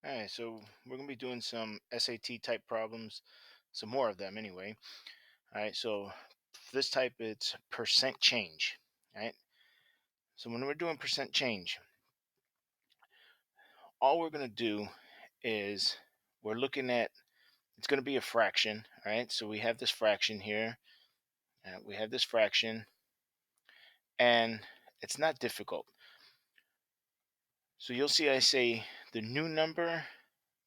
All right, so we're going to be doing some SAT type problems, some more of them anyway. All right, so for this type, it's percent change. All right, so when we're doing percent change, all we're going to do is we're looking at it's going to be a fraction. All right, so we have this fraction here, we have this fraction, and it's not difficult. So you'll see I say the new number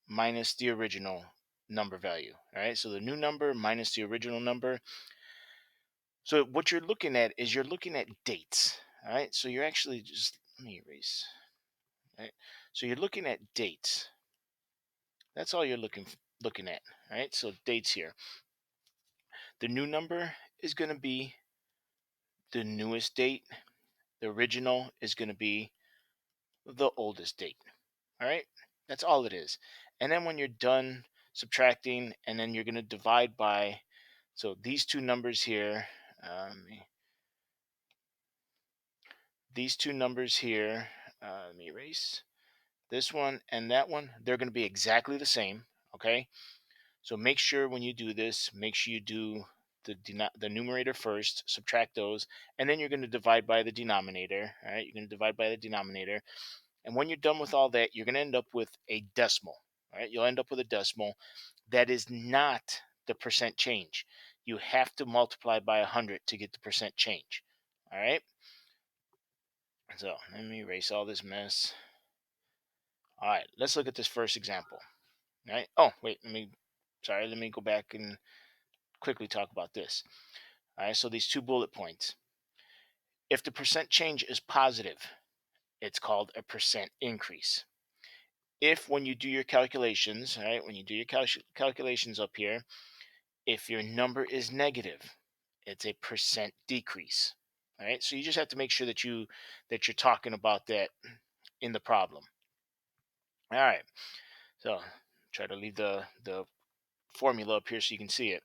minus the original number value. All right, so the new number minus the original number. So what you're looking at is you're looking at dates. All right. So you're actually just let me erase. All right. So you're looking at dates. That's all you're looking at. All right. So dates here. The new number is going to be the newest date. The original is going to be the oldest date. All right. That's all it is. And then when you're done subtracting, and then you're going to divide by. So these two numbers here. These two numbers here. Let me erase. This one and that one, they're going to be exactly the same. Okay. So make sure when you do this, make sure you do the numerator first, subtract those, and then you're going to divide by the denominator. All right. You're going to divide by the denominator. And when you're done with all that, you're going to end up with a decimal. All right. You'll end up with a decimal that is not the percent change. You have to multiply by 100 to get the percent change. All right. So let me erase all this mess. All right. Let's look at this first example. Right? Oh, wait, let me go back and quickly talk about this. All right, so these two bullet points. If the percent change is positive, it's called a percent increase. If when you do your calculations, all right, when you do your calculations up here, if your number is negative, it's a percent decrease. All right, so you just have to make sure that you're talking about that in the problem. All right, so try to leave the formula up here so you can see it.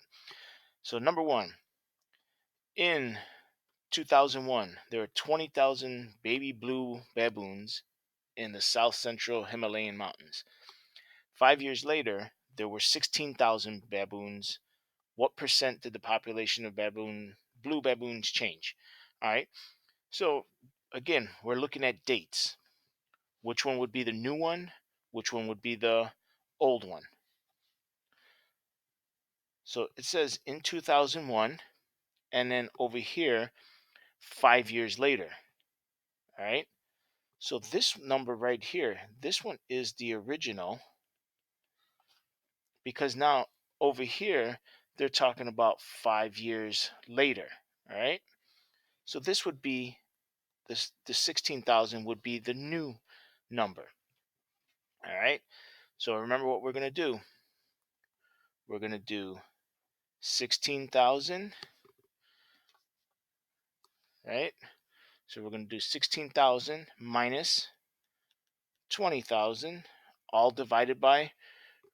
So number one, in 2001, there were 20,000 baby blue baboons in the south central Himalayan mountains. 5 years later, there were 16,000 baboons. What percent did the population of blue baboons change? All right. So again, we're looking at dates. Which one would be the new one? Which one would be the old one? So it says in 2001, and then over here, 5 years later. All right. So this number right here, this one is the original because now over here they're talking about 5 years later. All right. So this would be this the 16,000 would be the new number. All right. So remember what we're gonna do. We're gonna do 16,000. Right. So we're gonna do 16,000 minus 20,000, all divided by.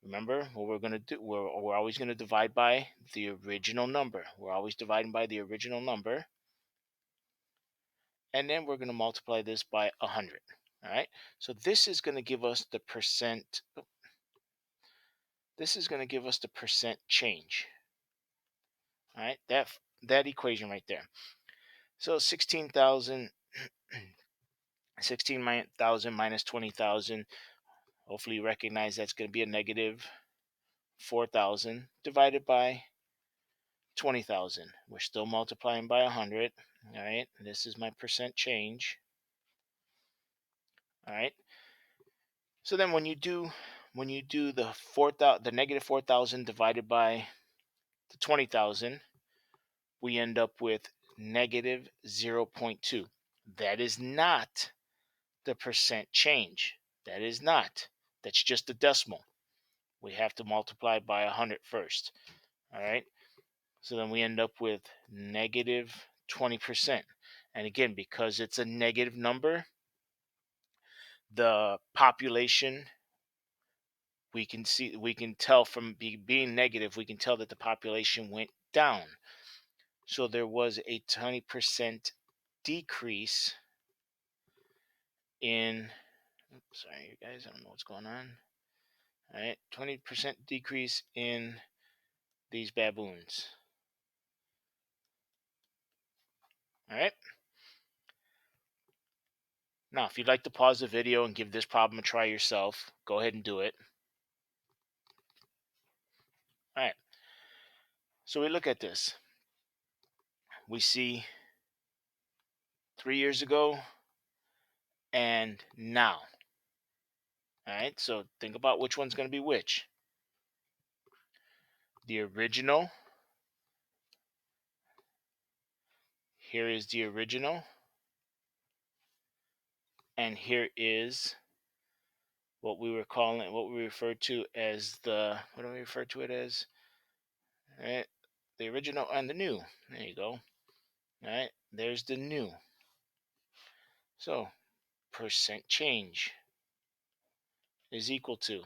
Remember what we're going to do? We're always going to divide by the original number. We're always dividing by the original number. And then we're going to multiply this by 100. All right. So this is going to give us the percent. This is going to give us the percent change. All right. That equation right there. So 16,000, 16,000 minus 20,000. Hopefully you recognize that's going to be a negative 4,000 divided by 20,000. We're still multiplying by 100. All right. This is my percent change. All right. So then when you do the negative 4,000 divided by the 20,000, we end up with negative 0.2. That is not the percent change. That is not. That's just a decimal. We have to multiply by 100 first. All right. So then we end up with negative 20%. And again, because it's a negative number, the population, we can tell from being negative, we can tell that the population went down. So there was a 20% decrease in, sorry, you guys, I don't know what's going on. All right, 20% decrease in these baboons. All right. Now, if you'd like to pause the video and give this problem a try yourself, go ahead and do it. All right. So we look at this. We see 3 years ago and now. All right. So think about which one's going to be which. The original. Here is the original. And here is what we refer to as what do we refer to it as? All right. The original and the new. There you go. All right. There's the new. So percent change is equal to,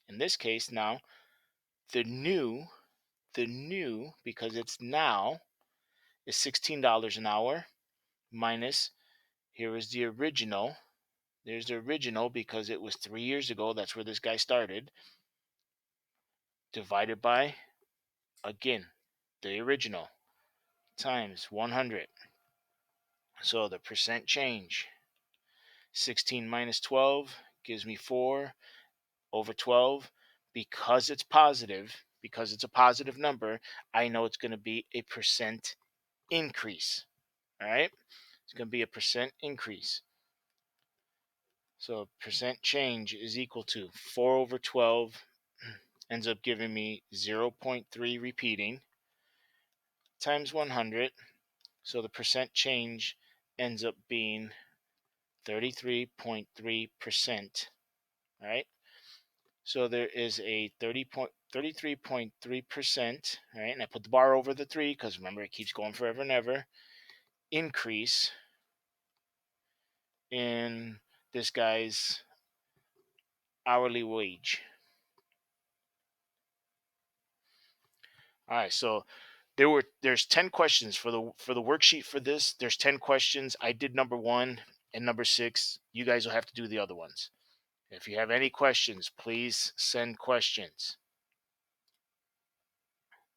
in this case now, the new, because it's now, is $16 an hour minus, here is the original. There's the original because it was 3 years ago. That's where this guy started. Divided by, again, the original times 100. So the percent change, 16 minus 12 gives me 4 over 12. Because it's positive, because it's a positive number, I know it's going to be a percent increase. All right, it's going to be a percent increase. So percent change is equal to 4 over 12, ends up giving me 0.3 repeating, times 100. So the percent change ends up being 33.3%. All right. So there is a 33.3%. All right. And I put the bar over the 3 because remember, it keeps going forever and ever. Increase in this guy's hourly wage. All right. So there's 10 questions for the worksheet for this. There's 10 questions. I did number 1 and number 6. You guys will have to do the other ones. If you have any questions, please send questions.